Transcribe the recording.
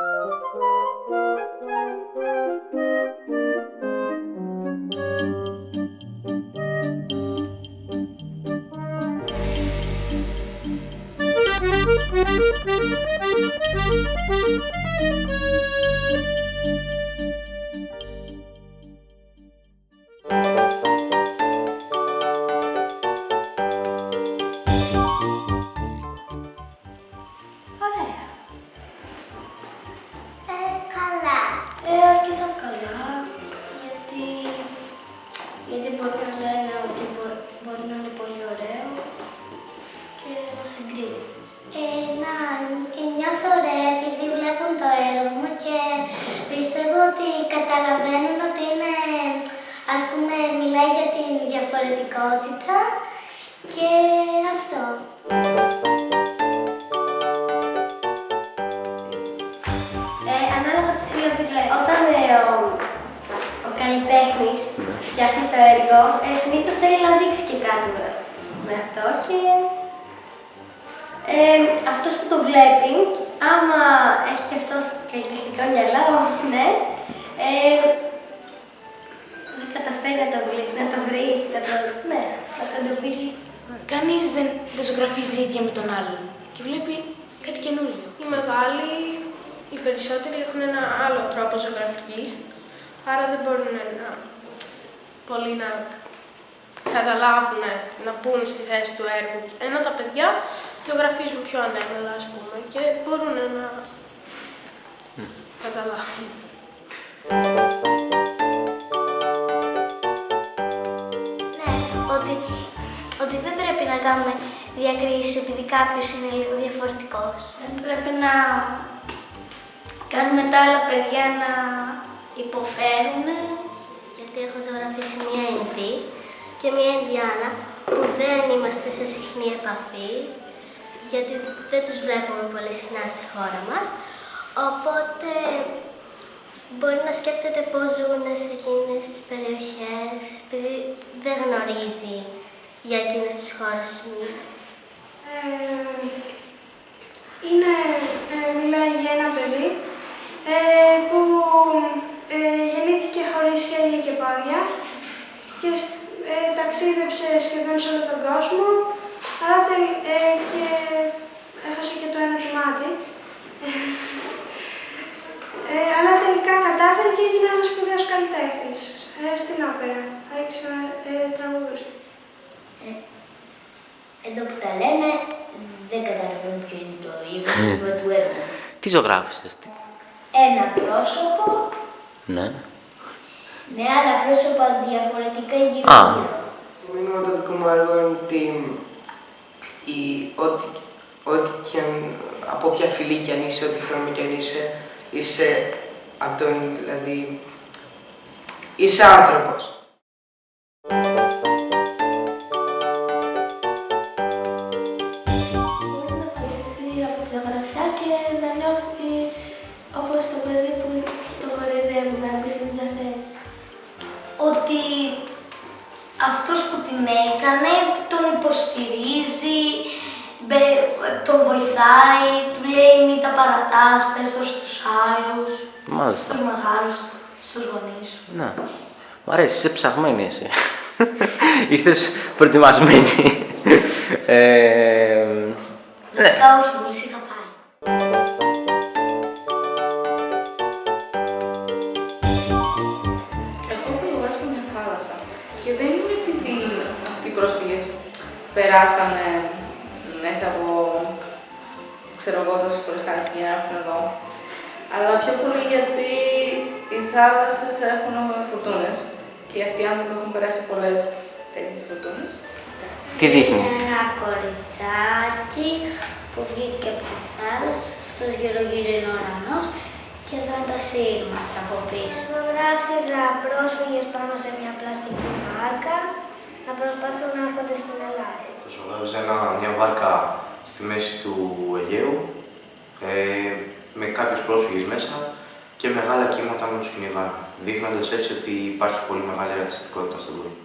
Ωραία. Καλά. Αρκετά καλά. Γιατί μπορεί να λένε ότι μπορεί να είναι πολύ ωραίο και να συγκρίνει. Νιώθω ωραία επειδή βλέπουν το έργο μου και πιστεύω ότι καταλαβαίνουν ότι είναι, ας πούμε, μιλάει για την διαφορετικότητα και αυτό. Ανάλογα τι θέλω να πει, όταν ο καλλιτέχνης φτιάχνει το έργο, συνήθως θέλει να δείξει και κάτι με αυτό και αυτός που το βλέπει, άμα έχει και αυτός καλλιτεχνικό μυαλό, ναι, δεν καταφέρει να το βρει, να το εντοπίσει. Κανείς δεν ζωγραφίζει ίδια με τον άλλον και βλέπει κάτι καινούριο. Οι μεγάλοι, οι περισσότεροι έχουν ένα άλλο τρόπο ζωγραφικής, άρα δεν μπορούν πολύ να καταλάβουν, να μπουν στη θέση του έργου. Ενώ τα παιδιά ζωγραφίζουν πιο ανέμελα, ας πούμε, και μπορούν να καταλάβουν. Ναι, ότι δεν πρέπει να κάνουμε διακρίσεις επειδή κάποιος είναι λίγο διαφορετικός. Δεν πρέπει να κάνουμε τα άλλα παιδιά να υποφέρουν, γιατί έχω ζωγραφίσει μία Ινδή και μία Ινδιάνα που δεν είμαστε σε συχνή επαφή, γιατί δεν τους βλέπουμε πολύ συχνά στη χώρα μας, οπότε μπορεί να σκέφτεται πώς ζουν σε εκείνες τις περιοχές, επειδή δεν γνωρίζει για εκείνες τις χώρες. Μιλάει για ένα παιδί που γεννήθηκε χωρίς χέρια και πόδια και ταξίδεψε σχεδόν σε όλο τον κόσμο, αλλά και έχασε και το ένα του μάτι. Αλλά τελικά κατάφερε και έγινε ένας σπουδαίος καλλιτέχνης στην όπερα. Άρχισε να τραγουδούσε. Εδώ που τα λέμε, δεν καταλαβαίνω ποιο είναι το ύψος του έργου. Τι ζωγράφισες? Ένα πρόσωπο, Ναι. με άλλα πρόσωπα διαφορετικά γύρω-γύρω. Το μήνυμα του δικού μου έργου είναι ότι ό,τι και από όποια φυλή κι αν είσαι, ό,τι χρώμα κι αν είσαι αυτόν, δηλαδή, είσαι άνθρωπος. Μπορεί να βοηθηθεί από τη ζωγραφιά και να νιώθει όπως το παιδί που το κοροϊδεύει να μπει στην ίδια θέση. Ότι αυτός που την έκανε τον υποστηρίζει, τον βοηθάει, του λέει μην τα παρατάς, πες το στους άλλους, Μάλιστα. στους μεγάλους, στους γονείς σου. Ναι. Μ' αρέσει, είσαι ψαγμένη εσύ. Ήρθες προετοιμασμένη. Βασικά όχι, μόλις είχα φάει. Έχω φωτογράφησει μια θάλασσα και δεν είναι επειδή αυτοί οι πρόσφυγες περάσανε μέσα από, ξέρω εγώ, τόσες φορές θάλασσες για να έρθουν εδώ, αλλά πιο πολύ γιατί οι θάλασσες έχουν φουρτούνες και αυτοί οι άνθρωποι έχουν περάσει πολλές τέτοιες φουρτούνες. Τι δείχνει? Ένα κοριτσάκι που βγήκε από τη θάλασσα, αυτός γύρω-γύρω είναι ο ουρανός και εδώ είναι τα σύρματα από πίσω. Ζωγράφιζα πρόσφυγες πάνω σε μια πλαστική βάρκα να προσπαθούν να έρχονται στην Ελλάδα. Θα ζωγράφιζα μια βάρκα στη μέση του Αιγαίου με κάποιους πρόσφυγες μέσα και μεγάλα κύματα να τους κυνηγάνε, δείχνοντας έτσι ότι υπάρχει πολύ μεγάλη ρατσιστικότητα στον κόσμο.